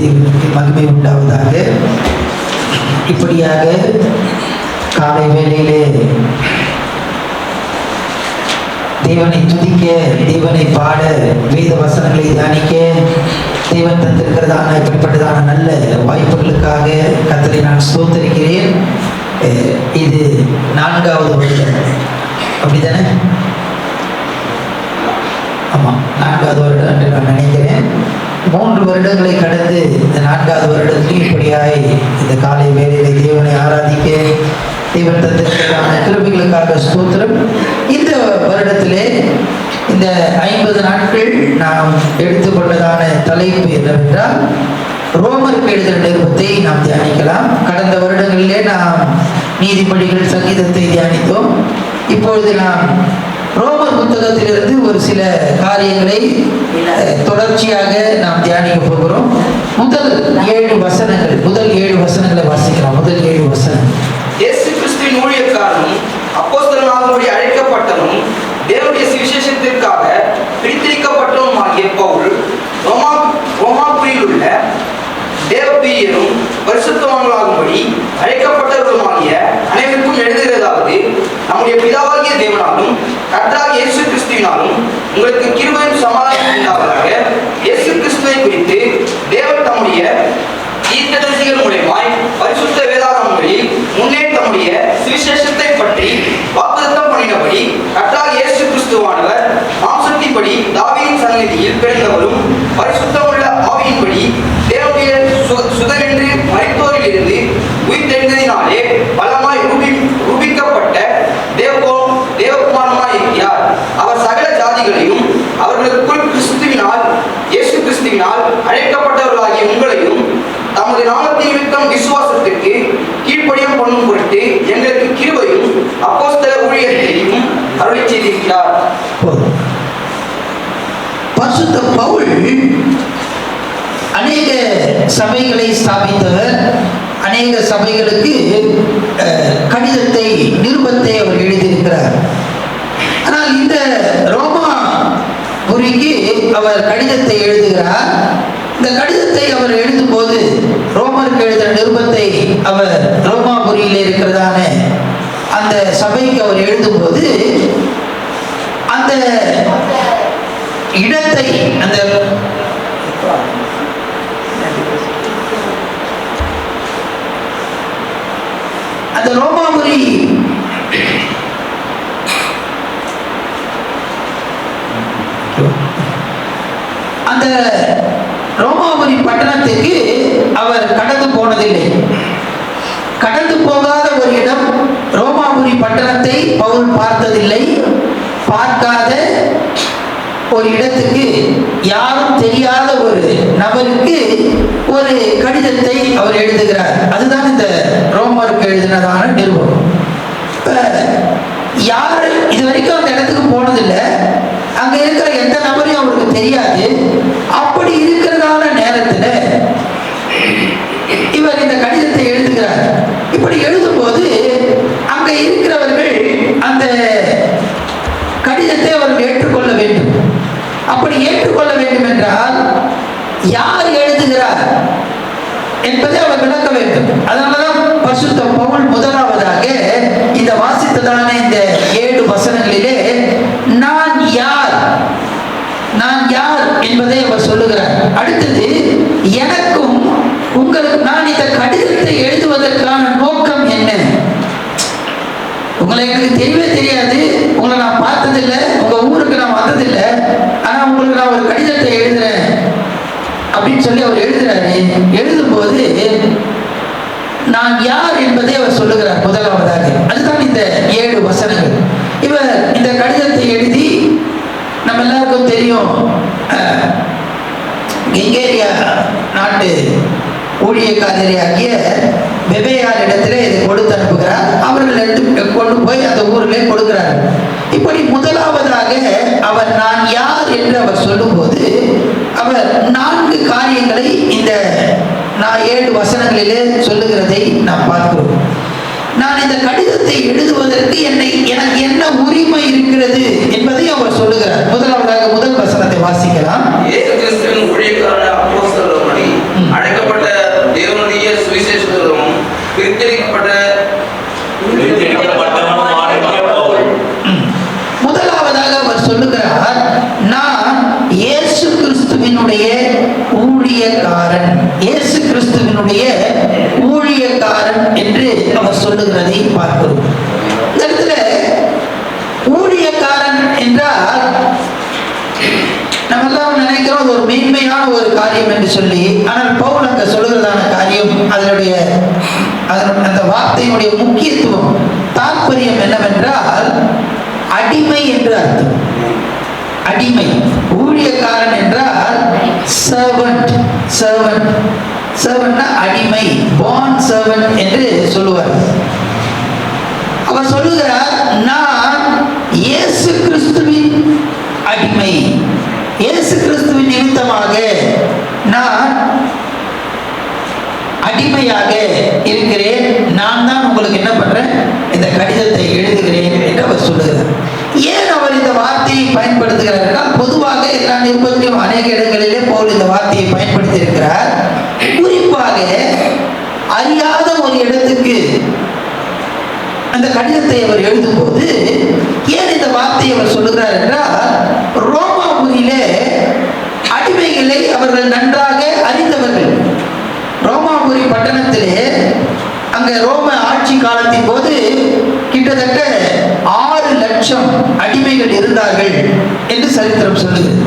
தேவனுக்கு மகிமை உண்டாவதாக. இப்படியாக காலை வேளையிலே தேவனை துதிக்க, தேவனை பாட, வேத வசனங்களை தியானிக்க தேவன் தந்திருக்கிறதான இப்படிப்பட்டதான நல்ல வாய்ப்புகளுக்காக கர்த்தரை நான் ஸ்தோத்திரிக்கிறேன். இது 4வது வருடம், அப்படித்தானே? ஆமாம், 4வது வருடம் என்று நான் நினைக்கிறேன். 3 வருடங்களை கடந்து இந்த 4வது வருடத்தில் இப்படியாய் இந்த காலை வேளையிலே தேவனை ஆராதிக்க தேவன் தந்திருக்கிறதான கிருபைகளுக்காக ஸ்தோத்திரம். இந்த வருடத்திலே இந்த 50 நாட்கள் நாம் எடுத்துக்கொண்டதான தலைப்பு என்னவென்றால் ரோமருக்கு எழுதின நிருபத்தை நாம் தியானிக்கலாம். கடந்த வருடங்களிலே நாம் நீதிபதிகள், சங்கீதத்தை தியானித்தோம். இப்பொழுது நாம் ரோமர் புத்தகத்திலிருந்து ஒரு சில காரியங்களை தொடர்ச்சியாக நாம் தியானிக்க போகிறோம். முதல் 7 வசனங்களை வாசிக்கலாம். முதல் 7 வசனம். இயேசு கிறிஸ்துவின் ஊழியக்காரனும் அப்போஸ்தலனாகும்படி அழைக்கப்பட்டவனும் தேவனுடைய சுவிசேஷத்திற்காக பிரித்தெடுக்கப்பட்டவனுமாகிய பவுல், ரோமாபுரியில் உள்ள தேவபிரியரும் பரிசுத்தவான்களாகும்படி அழைக்கப்பட்டவர்களுமாகிய அனைவருக்கும் எழுதுகிறதாவது, நம்முடைய பிதாவாகிய தேவனாலும் கர்த்தராகிய இயேசு கிறிஸ்துவினாலும் உங்களுக்கு கிருபையும் சமாதானம் உண்டாவதாக. இயேசு கிறிஸ்துவை குறித்து தேவன் தம்முடைய தீர்க்கதரிசிகள் மூலமாய் பரிசுத்த வேதாகமங்களில் முன்னே தம்முடைய சுவிசேஷத்தை பற்றி வாக்குத்தத்தம் பண்ணினபடி கர்த்தராகிய இயேசு கிறிஸ்துவானவர் மாம்சத்தின்படி தாவீதின் சன்னதியில் பிறந்தவரும் பரிசுத்தமுள்ள ஆவியின்படி தேவனுடைய சுதரென்று மரித்தோரில் இருந்து உயிர்த்தெழுந்ததினாலே பலமாய் ரூபிக்கப்பட்ட தேவகுமாரமாய் இருக்கிறார். அவர் சகல ஜாதிகளையும் அவர்களுக்குள் கிறிஸ்துவினால், இயேசு கிறிஸ்துவினால் அழைக்கப்பட்டவர்களாகிய உங்களையும் தமது நாமத்தின் நிமித்தம் விசுவாசத்திற்கு கீழ்ப்படியம் பண்ணும் பொருட்டு எங்களுக்கு கிருபையும் அப்போஸ்தல ஊழியத்தையும் அருளி செய்திருக்கிறார். பரிசுத்த பவுல் அநேக சபைகளை ஸ்தாபித்தவர். அநேக சபைகளுக்கு கடிதத்தை, நிருபத்தை அவர் எழுதியிருக்கிறார். ஆனால் இந்த ரோமாபுரிக்கு அவர் கடிதத்தை எழுதுகிறார். இந்த கடிதத்தை அவர் எழுதும் போது, ரோமருக்கு எழுதின நிருபத்தை அவர் ரோமாபுரியில் இருக்கிறதான அந்த சபைக்கு அவர் எழுதும் போது அந்த இடத்தை, அந்த ரோமாபுரி அந்த ரோமாபுரி பட்டணத்துக்கு அவர் கடந்து போனதில்லை. கடந்து போகாத ஒரு இடம் ரோமாபுரி பட்டணத்தை பவுல் பார்த்ததில்லை. பார்க்காத ஒரு இடத்துக்கு, யாரும் தெரியாத ஒரு நபருக்கு ஒரு கடிதத்தை அவர் எழுதுகிறார். அதுதான் இந்த ரோமருக்கு எழுதினதான நிருபம். யாரு இதுவரைக்கும் அந்த இடத்துக்கு போனதில்லை, அங்க இருக்கிற எந்த நபரையும் அவருக்கு தெரியாது. அப்படி இருக்கிறதான நேரத்துல இவர் இந்த கடிதத்தை எழுதுகிறார். இப்படி எழுதும் போது அங்க இருக்கிறவர்கள் அந்த கடிதத்தை அவர்கள் ஏற்றுக்கொள்ள வேண்டும். அப்படி ஏற்றுக்கொள்ள வேண்டும் என்றால் யார் எழுதுகிறார் என்பதை அவர் விளக்க வேண்டும். அதனாலதான் பரிசுத்த பவுல் முதலாவதாக இந்த வாசித்ததான இந்த 7 வசனங்களிலே நான் யார் என்பதை அவர் சொல்லுகிறார். அடுத்தது, எனக்கும் உங்களுக்கு நான் இந்த கடிதத்தை எழுதுவதற்கான நோக்கம் என்ன? உங்களை எனக்கு தெரியவே தெரியாது, உங்களை நான் பார்த்ததில்லை, உங்க ஊருக்கு நான் வந்ததில்லை, ஆனா உங்களுக்கு நான் ஒரு கடிதத்தை எழுதுறேன் அப்படின்னு சொல்லி அவர் எழுதுறாரு. எழுதும்போது நான் யார் என்பதை அவர் சொல்லுகிறார் முதலாவதாக. அதுதான் இந்த 7 வசனங்கள். இவர் இந்த கடிதத்தை எழுதி, நம்ம எல்லாருக்கும் தெரியும், கெங்கேரியா நாட்டு ஊழியக்காரராகிய பெபேயார் இடத்துல இதை கொடுத்து அனுப்புகிறார். அவர்கள் எடுத்து கொண்டு போய் அந்த ஊரிலே கொடுக்கிறார். இப்படி முதலாவதாக அவர் நான் யார் என்று அவர் சொல்லும்போது அவர் 4 காரியங்களை இந்த 7 வசனங்களிலே சொல்லுகிறதை நாம் பார்க்கிறோம். நான் இந்த கடிதத்தை எழுதுவதற்கு எனக்கு என்ன உரிமை இருக்கிறது என்பதை அவர் சொல்லுகிறார். முதலாவதாக முதல் வசனத்தை வாசிக்கலாம். இயேசு கிறிஸ்துவின் ஊழியக்காரனான அப்போஸ்தலனாகிய ஊழியக்காரன், இயேசு கிறிஸ்துவினுடைய ஊழியக்காரன் என்று அவர் சொல்லுகிறதை பார்க்கிறோம். இந்த இடத்துல ஊழியக்காரன் என்றால் நம்ம எல்லாரும் நினைக்கிறோம் அது ஒரு மேன்மையான ஒரு காரியம் என்று சொல்லி. ஆனால் பவுல் அங்க சொல்லுகிறதான காரியம், அந்த வார்த்தையினுடைய முக்கியத்துவம், தாற்பயம் என்னவென்றால் அடிமை என்று அர்த்தம். அடிமை. ஊழியக்காரன் என்றால் சர்வன்ட். சர்வன்ட்னா அடிமை, பாண்ட் சர்வன்ட் என்று சொல்லுவார். அவர் சொல்லுகிறார், நான் இயேசு கிறிஸ்துவின் அடிமை, இயேசு கிறிஸ்துவின் நிமித்தமாக நான் அடிமையாக இருக்கிறேன். நான் தான் உங்களுக்கு என்ன பண்றேன், இந்த கடிதத்தை எழுதுகிறேன் என்று அவர் சொல்லுகிறார். ஏன் அவர் இந்த வார்த்தையை பயன்படுத்துகிறார் என்றால், பொதுவாக எல்லா நிருபத்திலும் அநேக இடங்களிலே பவுல் இந்த வார்த்தையை பயன்படுத்தி இருக்கிறார். குறிப்பாக அறியாத ஒரு இடத்துக்கு அந்த கடிதத்தை அவர் எழுதும்போது ஏன் இந்த வார்த்தையை அவர் சொல்லுகிறார் என்றால், ரோமாபுரியிலே அடிமைகளை அவர்கள் நன்றாக அறிந்தவர்கள். ரோமாபுரி பட்டணத்திலே அங்க ரோம ஆட்சி காலத்தின் போது கிட்டத்தட்ட 6 லட்சம் அடிமைகள் இருந்தார்கள் என்று சரித்திரம் சொல்லுகிறது.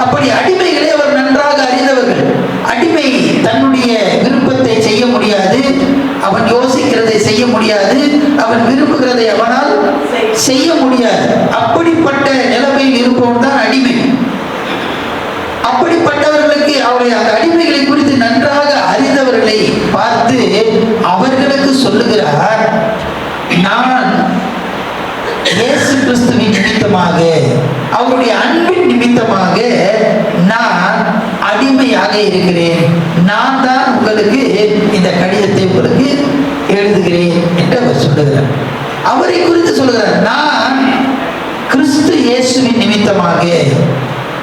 அப்படி அடிமைகளை அவர் நன்றாக அறிந்தவர்கள். அடிமை தன்னுடைய விருப்பத்தை செய்ய முடியாது, அவன் யோசிக்கிறதை செய்ய முடியாது, அவன் விரும்புகிறதை அவனால் செய்ய முடியாது. அப்படிப்பட்ட நிலைமையில் இருப்பவன் தான் அடிமை. அப்படிப்பட்டவர்களுக்கு அவருடைய அந்த அடிமைகளை குறித்து நன்றாக அறிந்தவர்களை பார்த்து அவர்களுக்கு சொல்லுகிறார், நான் இயேசு கிறிஸ்துவின் நிமித்தமாக, அவருடைய அன்பின் நிமித்தமாக நான் அடிமையாக இருக்கிறேன். நான் தான் உங்களுக்கு இந்த கடிதத்தை உங்களுக்கு எழுதுகிறேன் என்று அவர் சொல்லுகிறார். அவரை குறித்து சொல்லுகிறார், நான் கிறிஸ்து இயேசுவின் நிமித்தமாக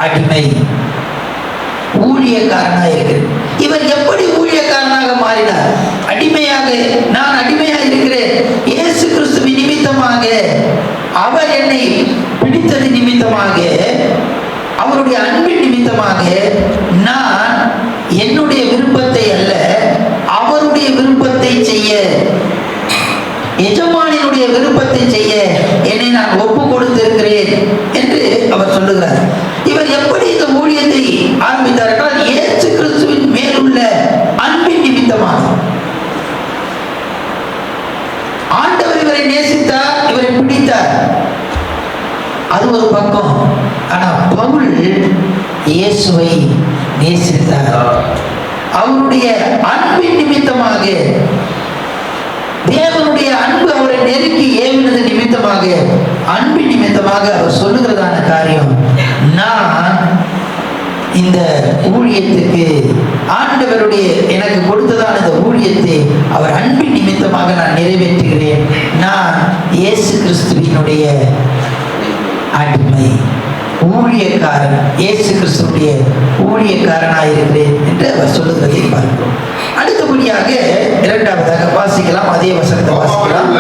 அடிமை, ஊழியக்காரனாக இருக்கிறேன். இவர் எப்படி ஊழியக்காரனாக மாறினார்? அடிமையாக, நான் அடிமையாக இருக்கிறேன், இயேசு கிறிஸ்துவின் நிமித்தமாக, அவர் என்னை பிடித்தது நிமித்தமாக, அவருடைய அன்பின் நிமித்தமாக நான் என்னுடைய விருப்பத்தை அல்ல அவருடைய விருப்பத்தை செய்ய, எஜமானினுடைய விருப்பத்தை செய்ய என்னை நான் ஒப்பு கொடுத்திருக்கிறேன் என்று அவர் சொல்லுகிறார். இவர் எப்படி இந்த ஊழியத்தை ஆரம்பித்தார் என்றால், இயேசு கிறிஸ்துவின் மேலுள்ள அன்பின் நிமித்தமாக. ஆண்டவர் இவரை நேசித்தார், இவரை பிடித்தார், அது ஒரு பக்கம். ஆனா பவுல் இயேசுவை நேசித்தார். அவருடைய அன்பின் நிமித்தமாக, தேவனுடைய அன்பு அவரை நெருக்கி ஏவினது நிமித்தமாக, அன்பின் நிமித்தமாக அவர் சொல்லுகிறதான காரியம், நான் இந்த ஊழியத்துக்கு, ஆண்டவருடைய எனக்கு கொடுத்ததான இந்த ஊழியத்தை அவர் அன்பின் நிமித்தமாக நான் நிறைவேற்றுகிறேன். நான் இயேசு கிறிஸ்துவினுடைய அடிமை, ஊழியக்காரன், இயேசு கிறிஸ்துடைய ஊழியக்காரனாக இருக்கிறேன் என்று அவர் சொல்லுகிறதை பார்க்கிறோம். அடுத்தபடியாக இரண்டாவதாக வாசிக்கலாம், அதே வசனத்தை வாசிக்கலாம்.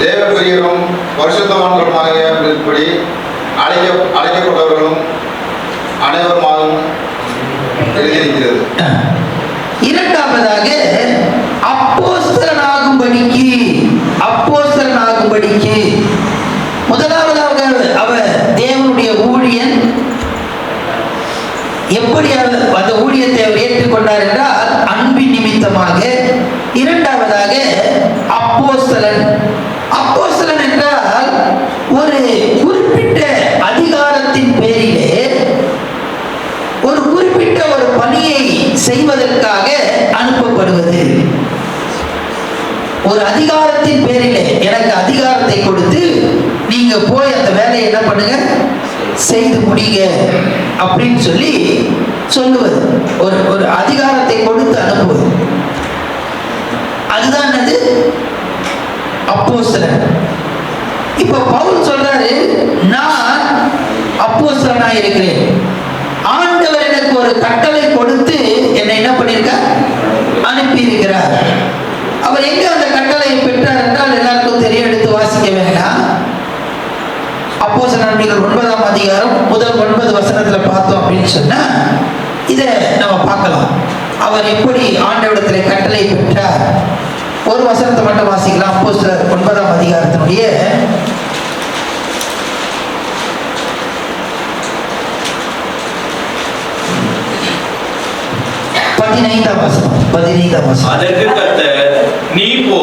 தேவபிரியரும் பரிசுத்தவான்களுமாக இருப்படி அழைக்கப்பட்டவர்களும் அனைவருமாகவும் எழுதியிருக்கிறது. இரண்டாவதாக அப்போஸ்தலனாகும்படிக்கு, முதலாவதாக அவர் தேவனுடைய ஊழியன். எப்படி அந்த ஊழியத்தை அவர் ஏற்றுக்கொண்டார் என்றால் அன்பின் நிமித்தமாக. இரண்டாவதாக அப்போஸ்தலன். அப்போஸ்தலன் என்றால் ஒரு குறிப்பிட்ட அதிகாரத்தின் பேரிலே ஒரு குறிப்பிட்ட ஒரு பணியை செய்வதற்காக அனுப்பப்படுவது. ஒரு அதிகாரத்தின் பேரிலே எனக்கு அதிகாரத்தை கொடுத்து நீங்க போய் அந்த வேலையை என்ன பண்ணுங்க, செய்து முடிங்க அப்படின்னு சொல்லி சொல்லுவது. ஒரு அதிகாரத்தை கொடுத்து அனுப்புவது, அதுதான் அது அப்போஸ்தலன். இப்ப பவுல் சொல்றாரு, நான் அப்போஸ்தலனாக இருக்கிறேன். ஆண்டவர் எனக்கு ஒரு கட்டளை கொடுத்து என்னை என்ன பண்ணியிருக்கார், அனுப்பி இருக்கிறார். அவர் எங்க அந்த கட்டளையை பெற்றார் என்றால் எல்லாருக்கும் தெரிய, எடுத்து வாசிக்க வேண்டாம். அப்போஸ்தலர் 9ஆம் அதிகாரம் முதல் 9 வசனத்துல பார்த்தோம் அப்படின்னு சொன்னா, இதை நம்ம பார்க்கலாம். அவர் எப்படி ஆண்டவரிடத்தில் கட்டளை பெற்றார். ஒரு வசனத்தை மட்டும் வாசிக்கலாம். அப்போஸ்தலர் 9ஆம் அதிகாரத்தினுடைய 15ஆம் வசனம். அதற்கு கர்த்தர், நீ போ.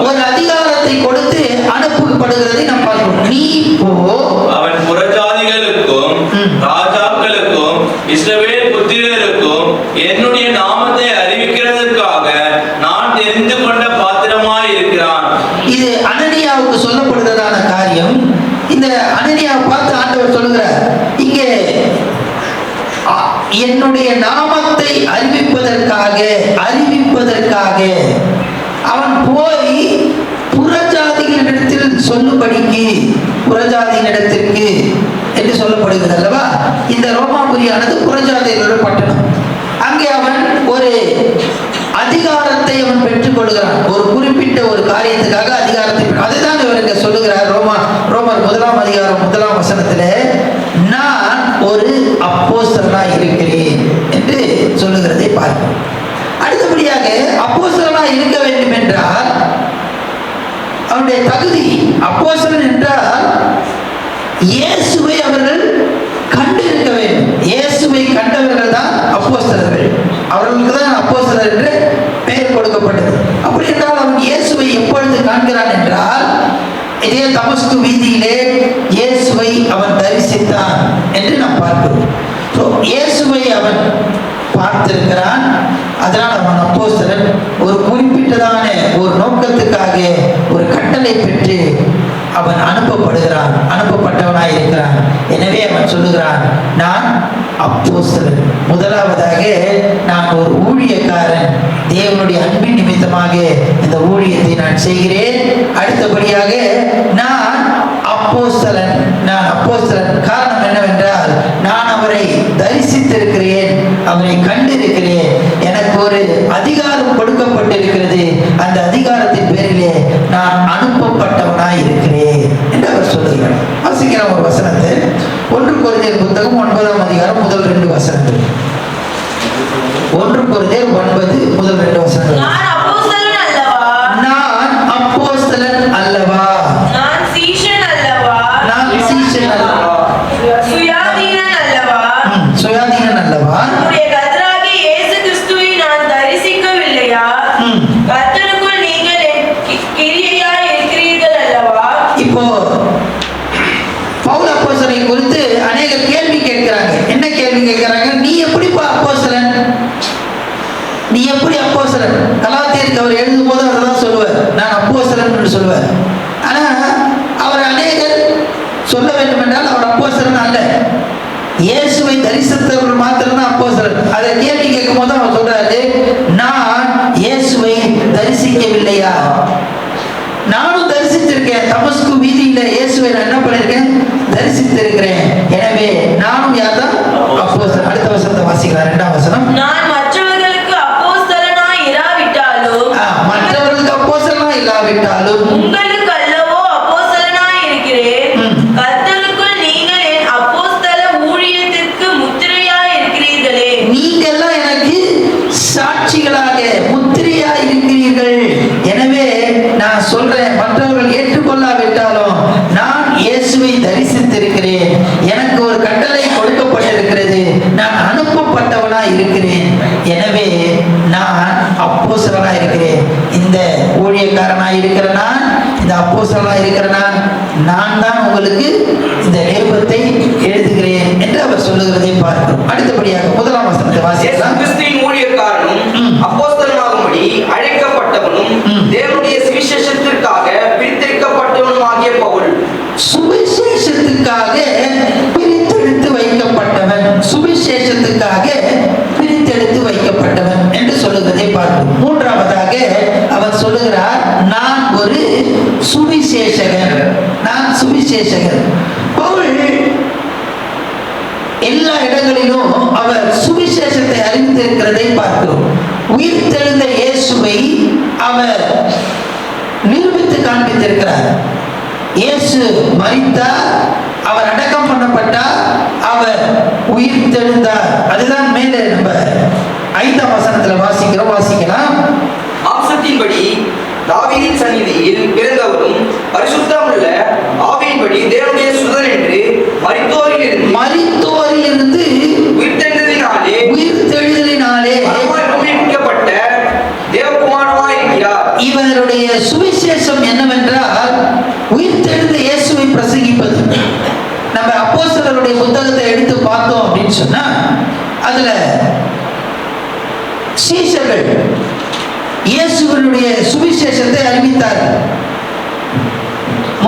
ஒரு அதிகாரத்தை கொடுத்து அனுப்பப்படுகிறதை நாம் பார்க்கிறோம். நீ போ, அவன் புறஜாதிகளுக்கும் ராஜாக்களுக்கும் இஸ்ரவேல் புத்திரருக்கும் என்னுடைய நாமத்தை அறிவிக்கிறதற்காக நான் தெரிந்து கொண்ட பாத்திரமாய் இருக்கிறான். இது அனனியாவுக்கு சொல்லப்படுகிறதான காரியம். இந்த அனனியாவை பார்த்து ஆண்டவர் சொல்லுகிறார், இங்கே என்னுடைய நாமத்தை அறிவிப்பதற்காக அவன் போய் புறஜாதிகளிடத்தில் சொல்லும்படிக்கு, புறஜாதியினிடத்திற்கு என்று சொல்லப்படுகிறது அல்லவா. இந்த ரோமாபுரியானது புறஜாதிகளோட பட்டணம். அங்கே அவன் ஒரு அதிகாரத்தை அவன் பெற்றுக் கொள்கிறான். ஒரு குறிப்பிட்ட ஒரு காரியத்துக்காக அதிகாரத்தை, அதுதான் இவர் இங்க சொல்லுகிறார். ரோமர் 1ஆம் அதிகாரம் 1ஆம் வசனத்திலே, நான் ஒரு அப்போஸ்தலனாய் இருக்கிறேன் என்று சொல்லுகிறதை பார்க்கிறோம். அடுத்தபடியாக அப்போஸ்தலனாய் இருக்க வேண்டும் என்றால் அவருடைய தகுதி, அப்போஸ்தலன் என்றால் இயேசுவை அவர்கள் கண்டு இருக்க வேண்டும். இயேசுவை கண்டவர்கள் தான் அப்போஸ்தலர்கள். அவர்களுக்கு தான் அப்போஸ்தலர் என்று பெயர் கொடுக்கப்பட்டது. அப்படி என்றால் அவன் இயேசுவை எப்பொழுது காண்கிறான் என்றால், இதே தமஸ்கு வீதியிலே இயேசுவை அவன் தரிசித்தான் என்று நாம் பார்க்கிறோம். இயேசுவை அவன் பார்த்திருக்கிறான். அதனால் அவன் அப்போஸ்தலன். ஒரு குறிப்பிட்டதான ஒரு நோக்கத்துக்காக ஒரு கட்டளை பெற்று அவன் அனுப்பப்படுகிறான், அனுப்பப்பட்டவனாய் இருக்கிறான். எனவே அவன் சொல்லுகிறான், நான் அப்போஸ்தலன். முதலாவதாக நான் ஒரு ஊழியக்காரன், தேவனுடைய அன்பின் நிமித்தமாக இந்த ஊழியத்தை நான் செய்கிறேன். அடுத்தபடியாக நான் அப்போஸ்தலன். காரணம் என்னவென்றால், நான் அவரை தரிசித்திருக்கிறேன், அவரை கண்டிருக்கிறேன், எனக்கு ஒரு அதிகாரம் கொடுக்கப்பட்டிருக்கிறது, அந்த அதிகாரத்தின் பேரிலே நான் அனுப்பப்பட்டவனாய் இருக்கிறேன் என்று அவர் சொல்லுகிறார். வாசிக்கிறோம் ஒரு வசனத்தை. 1 கொரிந்தியர் புத்தகம் 9ஆம் அதிகாரம் முதல் 2 வசனங்கள். 1 கொரிந்தியர் 9 முதல் 2 வசனங்கள். நான் அப்போஸ்தலன் அல்லவா, நான் சீஷன் அல்லவா, சுயாதீனன் அல்லவா, நம்முடைய கர்த்தராகிய இயேசு கிறிஸ்துவை நான் தரிசிக்கவில்லையா? கர்த்தருக்குள் நீங்கள் கிரியையாய் இருக்கிறீர்கள் அல்லவா. இப்போ பவுல் அப்போஸ்தலனை குறித்து அநேகர் கேள்வி கேட்கிறாங்க. என்ன கேள்வி கேட்கிறாங்க? நீ எப்படிப்பா அப்போஸ்தலன்? நீ எப்படி அப்போஸ்தலன்? கலாத்தியருக்கு அவர் எழுதும் போது அதான் சொல்லுவார், நான் அப்போஸ்தலன் என்று சொல்லுவார். ஆனா அவர் அநேகர் சொல்ல வேண்டும் என்றால் அவர் அப்போஸ்தலன் அல்ல, இயேசுவை தரிசித்தவர்கள் மாத்திரம்தான் அப்போஸ்தலன். அதை கேள்வி கேட்கும் போது அவர் சொல்றாரு, நான் இயேசுவை தரிசிக்கவில்லையா? நானும் தரிசித்திருக்கேன். தமஸ்கு வீதியில இயேசுவை நான் என்ன பண்ணிருக்கேன்? தரிசித்திருக்கிறேன். எனவே நானும் யார்தான்? அப்போஸ்தலன். அடுத்த வசனத்தை வாசிக்கலாம். 2ஆம் வசனம். நான் மற்றவர்களுக்கு அப்போஸ்தலனாய் இராவிட்டாலும், உங்களுக்கு அல்லவோ அப்போஸ்தலனாய் இருக்கிறேன். கர்த்தருக்குள் நீங்கள் என் அப்போஸ்தல ஊழியத்திற்கு முத்திரையாய் இருக்கிறீர்களே. நீங்கெல்லாம் எனக்கு சாட்சிகளாக முத்திரையாய் இருக்கிறீர்கள். எனவே நான் சொல்றேன், மற்றவர்கள் ஏற்றுக்கொள்ளாவிட்டாலும் நான் இயேசுவை தரிசித்திருக்கிறேன், எனக்கு ஒரு கட்டளை கொடுக்கப்பட்டிருக்கிறது, நான் அனுப்பப்பட்டவனாய் இருக்கிறேன். எனவே நான் அப்போஸ்தலனாய் இருக்கிறேன். இந்த ஊழியக்காரனாய் இருக்கிற நான், இந்த அப்போஸ்தலனாய் இருக்கிற நான் தான் உங்களுக்கு இந்த நிருபத்தை எழுதுகிறேன் என்று அவர் சொல்லுகிறதை பார்க்கிறோம். அடுத்தபடியாக 1ஆம் வசனத்தை வாசிக்கலாம். கிறிஸ்துவின் ஊழியக்காரனும் அப்போஸ்தலனாகும்படி அழைக்கப்பட்டவனும் தேவனுடைய சுவிசேஷத்திற்காக பிரித்தெடுக்கப்பட்டவனுமாகிய பவுல். சுவிசேஷத்துக்காக பிரித்தெடுத்து வைக்கப்பட்டவன், சுவிசேஷத்துக்காக பிரித்தெடுத்து வைக்கப்பட்டவன் என்று சொல்லுகிறதை பார்க்கிறோம். 3ஆவதாக அவர் சொல்லுகிறார், நான் ஒரு சுவிசேஷகர். நான் சுவிசேஷகர். பவுல் எல்லா இடங்களிலும் அவர் சுவிசேஷத்தை அறிந்திருக்கிறதை பார்க்கிறோம். உயிர்த்தெழுந்த இயேசுவை அவர் நிரூபித்து காண்பித்திருக்கிறார். இயேசு மரித்தார், அவர் அடக்கம் பண்ணப்பட்டார், அவர் உயிர் தெழுந்தார். அதுதான் மேலே நம்ம 5ஆம் வசனத்துல வாசிக்கலாம். மாம்சத்தின்படி தாவீதின் சந்நிதியில் பிறந்தவரும் பரிசுத்தமுள்ள ஆவியின்படி தேவனுடைய சுதன் என்று மரித்தோரிலிருந்து உயிர்த்தெழுதலினாலே உயிர்ப்பிக்கப்பட்ட தேவகுமாரனாய் இருக்கிறார். இவருடைய சுவிசேஷம் என்னவென்றால் உயிர்த்தெழுந்த இயேசுவை பிரசங்கிப்பது. நம்ம அப்போஸ்தலருடைய புத்தகத்தை எடுத்து பார்த்தோம் அப்படின்னு சொன்னா அதுல சீஷர்கள் இயேசுவினுடைய சுவிசேஷத்தை அறிவித்தார்கள்.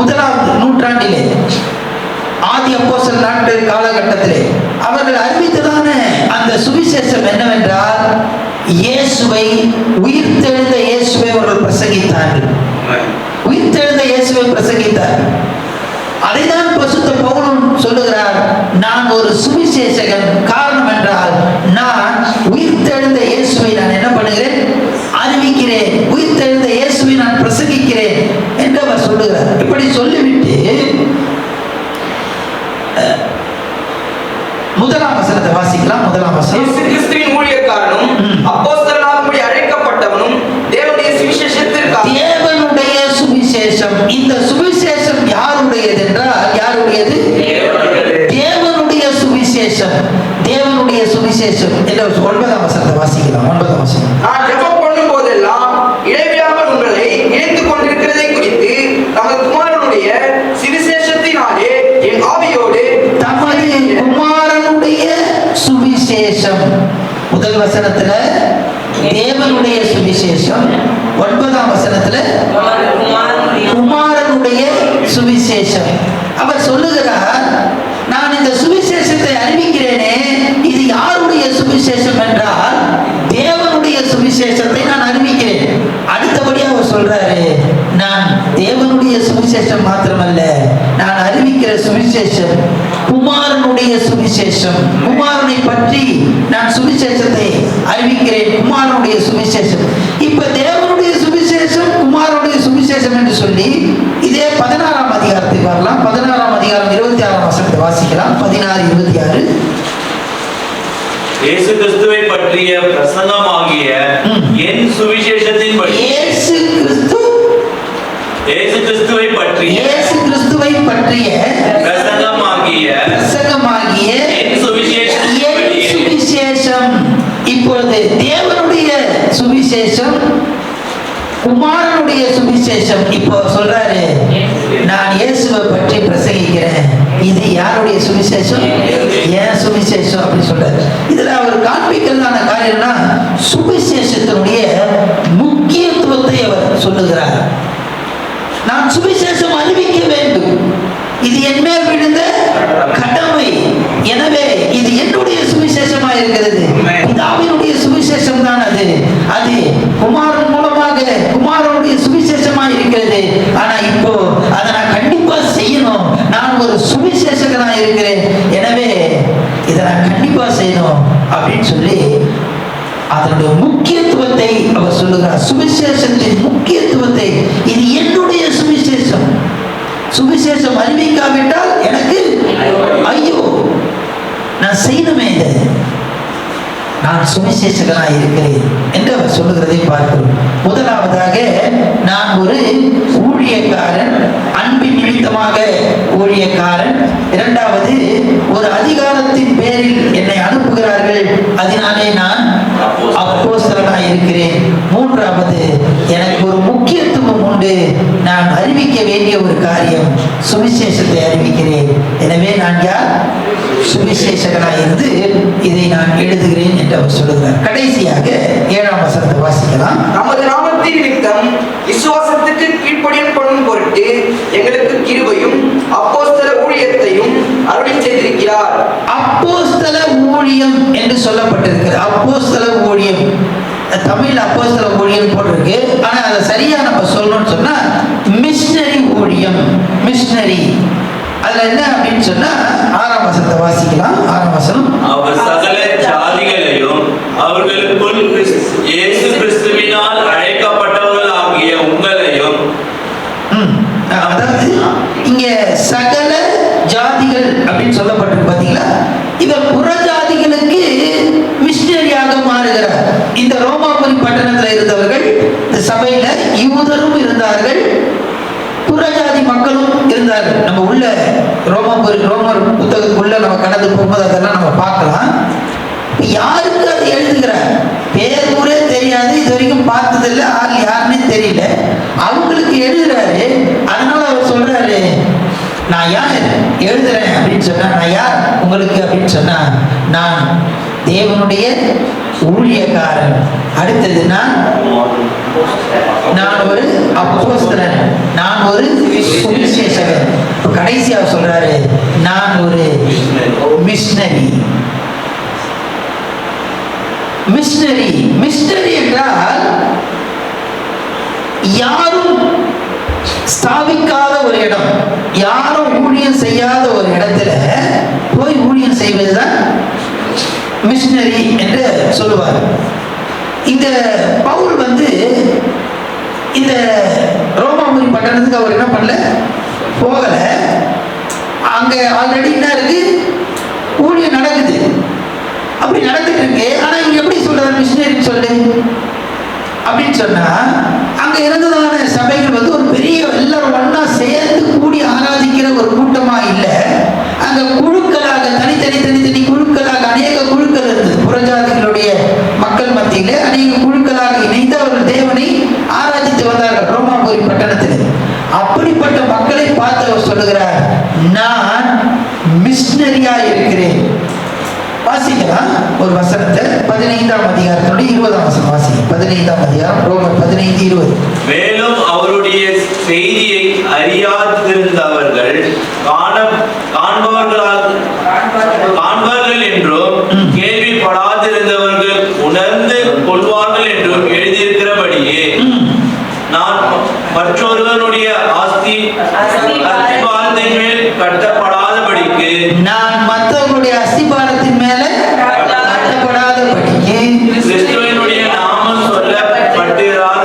1ஆம் நூற்றாண்டிலே ஆதி அப்போஸ்தலர் நாட்கள் காலகட்டத்திலே அவர்கள் அறிவித்ததான அந்த சுவிசேஷம் என்னவென்றால் இயேசுவை, உயிர்த்தெழுந்த இயேசுவை அவர்கள் பிரசங்கித்தார்கள். உயிர்த்தெழுந்த இயேசுவை பிரசங்கித்தார்கள். அதைதான் பரிசுத்த பவுலும் சொல்லுகிறார், நான் ஒரு சுவிசேஷகன். காரணம் என்றால் நான் உயிர்த்தெழுந்த இயேசுவை நான் என்ன பண்ணுகிறேன், அறிவிக்கிறேன். உயிர்த்தெழுந்த இயேசுவை நான் பிரசங்கிக்கிறேன் என்று அவர் சொல்லுகிறார். இப்படி சொல்லிவிட்டு 1ஆம் வசனத்தை வாசிக்கலாம். 1ஆம் வசனம். இயேசு கிறிஸ்துவின் ஊழியக்காரனும் அப்போஸ்தலனாகும்படி அழைக்கப்பட்டவனும் தேவனுடைய சுவிசேஷத்திற்காக. தேவனுடைய சுவிசேஷம். இந்த சுவிசேஷம் யாருடையது என்றால் யாருடையது? தேவனுடைய சுவிசேஷம். தேவனுடைய சுவிசேஷம் என்ற 9ஆம் வசனத்தை வாசிக்கலாம். 9ஆம் வசனம். நான் ஜெபம் பண்ணும் போதெல்லாம் இடைவிடாமல் உங்களை இணைத்துக் கொண்டிருக்கிறதை குறித்து நமது குமாரனுடைய சுவிசேஷத்தினாலே என் ஆவியோடு. தமது குமாரனுடைய சுவிசேஷம். முதல் வசனத்துல தேவனுடைய சுவிசேஷம், 9ஆம் வசனத்துல குமாரனுடைய சுவிசேஷம். அவர் சொல்லுகிறார், நான் இந்த சுவிசேஷத்தை அறிவிக்கிறேனே, இது யாருடைய சுவிசேஷம் என்றால் தேவனுடைய சுவிசேஷத்தை நான் அறிவிக்கிறேன். அடுத்தபடி அவர் சொல்றாரு, நான் தேவனுடைய சுவிசேஷம் மாத்திரமல்ல, நான் அறிவிக்கிற சுவிசேஷம் குமாரனுடைய சுவிசேஷம். குமாரனை பற்றி நான் சுவிசேஷத்தை அறிவிக்கிறேன். குமாரனுடைய சுவிசேஷம். இப்ப தேவனுடைய சுவிசேஷம், குமாரனுடைய சுவிசேஷம் என்று சொல்லி இதே 16ஆம் அதிகாரத்துக்கு வரலாம். 16ஆம் அதிகாரம் 26ஆம் வசனத்தை வாசிக்கலாம். 16:26. இயேசு கிறிஸ்துவை பற்றிய பிரசங்கமாகிய என் சுவிசேஷத்தின்படி. இயேசு கிறிஸ்துவை பற்றிய பிரசங்கமாகிய என் சுவிசேஷம். இப்பொழுது தேவனுடைய சுவிசேஷம், குமாரனுடைய சுவிசேஷம். இப்போ சொல்றாரு, நான் இயேசுவை பற்றி பிரசங்கிக்கிறேன். இது யாருடைய சுவிசேஷம்? ஏன் சுவிசேஷம் அப்படின்னு சொல்றாரு. இதுல அவர் காண்பிக்கிறதான காரியம்னா சுவிசேஷத்தினுடைய முக்கியத்துவத்தை அவர் சொல்லுகிறார். நான் சுவிசேஷம் அறிவிக்க வேண்டும், இது என் மேல் விழுந்த கடமை. எனவே இது என்னுடைய சுவிசேஷமா இருக்கிறது. பிதாவினுடைய சுவிசேஷம் தான் அது. அது குமாரன் மூலமாக குமாரனுடைய சுவிசேஷமா இருக்கிறது. ஆனா இப்போ அதை நான் கண்டிப்பா செய்யணும். நான் ஒரு சுவிசேஷகனா இருக்கிறேன். எனவே இதை நான் கண்டிப்பா செய்யணும் அப்படின்னு சொல்லி அதனுடைய முக்கியத்துவத்தை அவர் சொல்லுகிறார். சுவிசேஷத்தின் முக்கியத்துவத்தை, இது என்னுடைய சுவிசேஷம். சுவிசேஷம் அறிவிக்காவிட்டால் எனக்கு ஐயோ, நான் செய்யணுமே, இதை நான் சுவிசேஷகனாய் இருக்கிறேன் என்று அவர் சொல்லுகிறதை பார்க்கிறோம். முதலாவதாக, நான் ஒரு ஊழியக்காரன், அன்பின் நிமித்தமாக ஊழியக்காரன். இரண்டாவது, ஒரு அதிகாரத்தின் பேரில் என்னை அனுப்புகிறார்கள், அதனாலே நான் அப்போஸ்தலனாய் இருக்கிறேன். மூன்றாவது, எனக்கு ஒரு முக்கியத்துவம் உண்டு, நான் அறிவிக்க வேண்டிய ஒரு காரியம், சுவிசேஷத்தை அறிவிக்கிறேன். எனவே நான் யார்? சுவிசேஷகனாய் இருந்து இதை நான் எழுதுகிறேன் என்று அவர் சொல்லுகிறார். கடைசியாக 7ஆம் வசனத்தை வாசிக்கலாம். நமது நாமத்தின் நிமித்தம் விசுவாசத்துக்கு கீழ்ப்படியப்படும் பொருட்டு எங்களுக்கு கிருபையும் அப்போஸ்தல ஊழியத்தையும் அருளி செய்திருக்கிறார். அப்போஸ்தல ஊழியம் என்று சொல்லப்பட்டிருக்கிறது. அப்போஸ்தல ஊழியம், தமிழ் அப்போஸ்தல ஊழியம் போட்டிருக்கு. ஆனா அதை சரியா நம்ம சொல்லணும்னு சொன்னா மிஷனரி ஊழியம். மிஷனரி அதுல என்ன அப்படின்னு சொன்னா 6ஆம் வசனத்தை வாசிக்கலாம். 6ஆம் வசனம். அவர் சகல ஜாதிகளையும் அவர்களுக்குள் இயேசு கிறிஸ்துவினால் அழைக்கப்பட்டவர்களாகிய உங்களையும். அதாவது எழுதுகிறார். இந்த ரோமாபுரி பட்டணத்தில் இருந்தவர்கள் இந்த சபையில யூதரும் இருந்தார்கள், புறஜாதி மக்களும் இருந்தார்கள். நம்ம உள்ள ரோமர் புத்தகத்துக்குள்ள நம்ம கடந்து போகும்போது அதெல்லாம் நம்ம பார்க்கலாம். யாருக்கு அது எழுதுகிறார்? பேர் ஊரே தெரியாது, இது வரைக்கும் பார்த்ததில்லை, ஆள் யாருன்னே தெரியல, அவங்களுக்கு எழுதுறாரு. அதனால அவர் சொல்றாரு, நான் யார் எழுதுறேன் அப்படின்னு சொன்னா, நான் யார் உங்களுக்கு அப்படின்னு சொன்னா, நான் தேவனுடைய ஊழியக்காரன். அடுத்தது நான் ஒரு அப்போஸ்தலன், நான் ஒரு சுவிசேஷகன். கடைசியா சொல்றாரு, நான் ஒரு மிஷனரி. மிஷனரி மிஷனரி என்றால் யாரும் ஸ்தாபிக்காத ஒரு இடம், யாரும் ஊழியம் செய்யாத ஒரு இடத்துல போய் ஊழியம் செய்வதுதான் மிஷனரி என்று சொல்லுவார். இந்த பவுல் இந்த ரோமாபுரி பட்டணத்துக்கு அவர் என்ன பண்ணல, போகல. அங்க ஆல்ரெடி என்ன இருக்கு, ஊழியம் நடக்குது. அப்படி நடந்துட்டு இருக்கு. ஆனா இவங்க எப்படி சொல்றாரு மிஷனரின்னு சொல்லு அப்படின்னு சொன்னா, அங்க இருந்ததான சபைகள் ஒரு பெரிய எல்லாரும் ஒன்னா சேர்ந்து கூடி ஆராதிக்கிற ஒரு கூட்டமா இல்லை. அங்க குழுக்களாக தனித்தனி குழுக்களாக அநேக குழுக்கள் இருந்தது. புறஜாதிகளுடைய மக்கள் மத்தியிலே அநேக குழுக்களாக இணைந்து அவர்கள் தேவனை ஆராதித்து வந்தார்கள் ரோமாபுரி பட்டணத்தில். அப்படிப்பட்ட மக்களை பார்த்து அவர் சொல்லுகிறார், நான் மிஷனரியா இருக்கிறேன். வாசிக்கலாம் ஒரு வசனத்தை, 15ஆம் அதிகாரத்தினுடைய 20ஆம் வசனம் வாசிங்க. 15ஆம் அதிகாரம் ரோமர் 15:20. மேலும் அவருடைய செய்தியை அறியாதிருந்தவர்கள் காண்பார்கள் என்றும் கேள்விப்படாதிருந்தவர்கள் உணர்ந்து கொள்வார்கள் என்றும் எழுதியிருக்கிறபடியே நான் மற்றொருவனுடைய அஸ்திபாரத்தின் மேல் கட்டப்படாதபடிக்கு, நான் மற்றவர்களுடைய அஸ்திபாரத்தின் மேல கட்டப்படாதபடிக்கு கிறிஸ்துவினுடைய நாமம் சொல்லப்பட்டிராத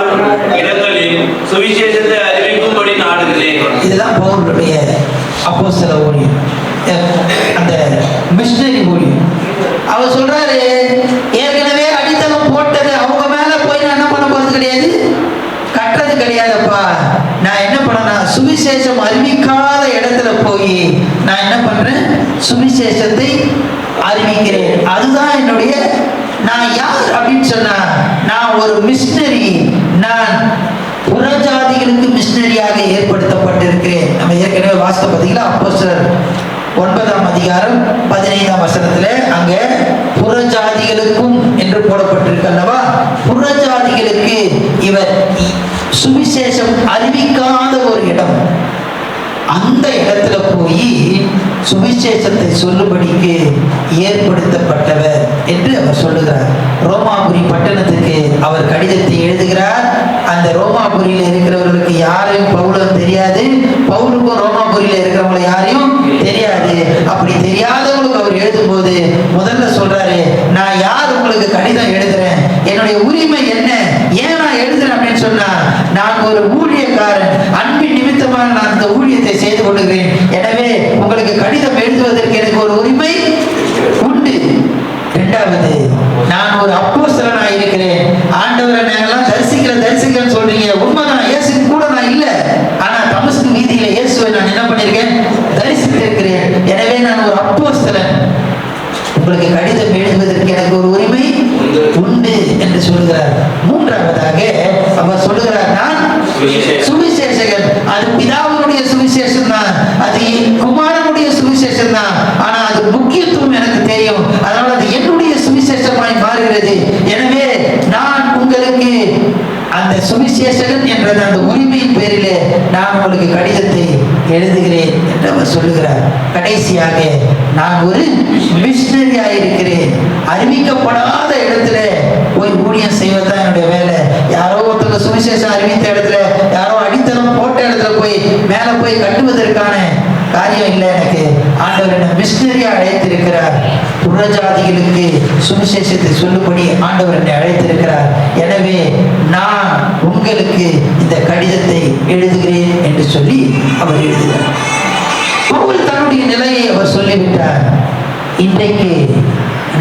இடங்களில் சுவிசேஷத்தை அறிவிக்கும்படி நாடுகிறேன். இதுதான் பவுலுடைய அப்போஸ்தல ஊழியம், அந்த மிஷனரி ஊழியம். அவர் சொல்றாரு, ஏற்கனவே அடித்தளம் போட்டது அவங்க மேல போய் நான் என்ன பண்ண போறது கிடையாது, கட்டுறது கிடையாதுப்பா. நான் என்ன பண்ணேன்னா, சுவிசேஷம் அறிவிக்காத இடத்துல போய் நான் என்ன பண்றேன், சுவிசேஷத்தை அறிவிக்கிறேன். அதுதான் என்னுடைய, நான் யார் அப்படின்னு சொன்னா, நான் ஒரு மிஷனரி. நான் புறஜாதிகளுக்கு மிஷனரியாக ஏற்படுத்தப்பட்டிருக்கிறேன். நம்ம ஏற்கனவே வாசித்த பார்த்தீங்களா, அப்போஸ்தலர் 9ஆம் அதிகாரம் 15ஆம் வசனத்துல அங்க புறஜாதிகளுக்கும் என்று போடப்பட்டிருக்கு அல்லவா. புறஜாதிகளுக்கு இவர் சுவிசேஷம் அறிவிக்காத ஒரு இடம், அந்த இடத்துல போய் சுவிசேஷத்தை சொல்லும்படிக்கு ஏற்படுத்தப்பட்டவர் என்று அவர் சொல்லுகிறார். ரோமாபுரி பட்டணத்துக்கு அவர் கடிதத்தை எழுதுகிறார். அந்த ரோமாபுரியில் இருக்கிறவர்களுக்கு யாரையும் பவுலும் தெரியாது, பவுலுக்கும் ரோமாபுரியில் இருக்கிறவங்களை யாரையும் தெரியாது. அப்படி தெரியாதவங்களுக்கு அவர் எழுதும்போது முதல்ல சொல்றாரு, நான் யார் உங்களுக்கு கடிதம் எழுதுறேன், என்னுடைய உரிமை என்ன, ஏன் நான் எழுதுறேன் அப்படின்னு சொன்னா, நான் ஒரு ஊழியக்காரன், அன்பின் நிமித்தமாக நான் இந்த ஊழியத்தை செய்து கொள்கிறேன். எனவே உங்களுக்கு கடிதம் எழுதுவதற்கு எனக்கு ஒரு உரிமை உண்டு. இரண்டாவது, நான் ஒரு அப்போஸ்தலனா இருக்கிறேன். ஆண்டவரை நாங்கெல்லாம் தரிசிக்கிறேன்னு சொல்றீங்க, உண்மைதான், இயேசு கூட நான் இல்லை. ஆனா தமஸ்கு வீதியில இயேசுவை நான் என்ன பண்ணிருக்கேன், தரிசித்திருக்கிறேன். எனவே நான் ஒரு அப்போஸ்தலன், உங்களுக்கு கடிதம் எழுதுவதற்கு எனக்கு ஒரு உரிமை உண்டு என்று சொல்லுகிறார். மூன்றாவதாக அவர் சொல்லுகிறார், நான் சுவிசேஷகன். அது பிதாவுடைய சுவிசேஷம் தான், அது குமாரனுடைய சுவிசேஷம் தான். ஆனா அது முக்கியத்துவம் எனக்கு தெரியும், அதனால அது என்னுடைய சுவிசேஷமாய் மாறுகிறது. எனவே நான் உங்களுக்கு அந்த சுவிசேஷகன் என்ற அந்த உரிமையின் பேரிலே நான் உங்களுக்கு கடிதத்தை எழுதுகிறேன் என்று அவர் சொல்லுகிறார். கடைசியாக, நான் ஒரு மிஷனரியா இருக்கிறேன். அறிவிக்கப்படாத இடத்துல போய் ஊழியம் செய்வதுதான் என்னுடைய வேலை. யாரோ ஒருத்தங்க சுவிசேஷம் அறிவித்த இடத்துல, யாரோ அடித்தளம் போட்ட இடத்துல போய் மேல போய் கட்டுவதற்கான காரியம் இல்லை எனக்கு. ஆண்டவர் என்ன மிஷனரியா அழைத்திருக்கிறார். புறஜாதிகளுக்கு சுவிசேஷத்தை சொல்லும்படி ஆண்டவர் என்னை அழைத்திருக்கிறார். எனவே நான் உங்களுக்கு இந்த கடிதத்தை எழுதுகிறேன் என்று சொல்லி அவர் எழுதுகிறார். பவுல் தன்னுடைய நிலையை அவர் சொல்லிவிட்டார். இன்றைக்கு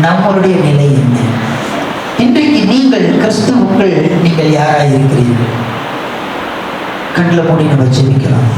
நம்மளுடைய நிலை என்ன? இன்றைக்கு சொல்லுங்கள், கிறிஸ்துவுக்குள் நீங்கள் யாராய் இருக்கிறீர்கள்? கண்ணில் மூடி நம்ம ஜெபிக்கலாம்.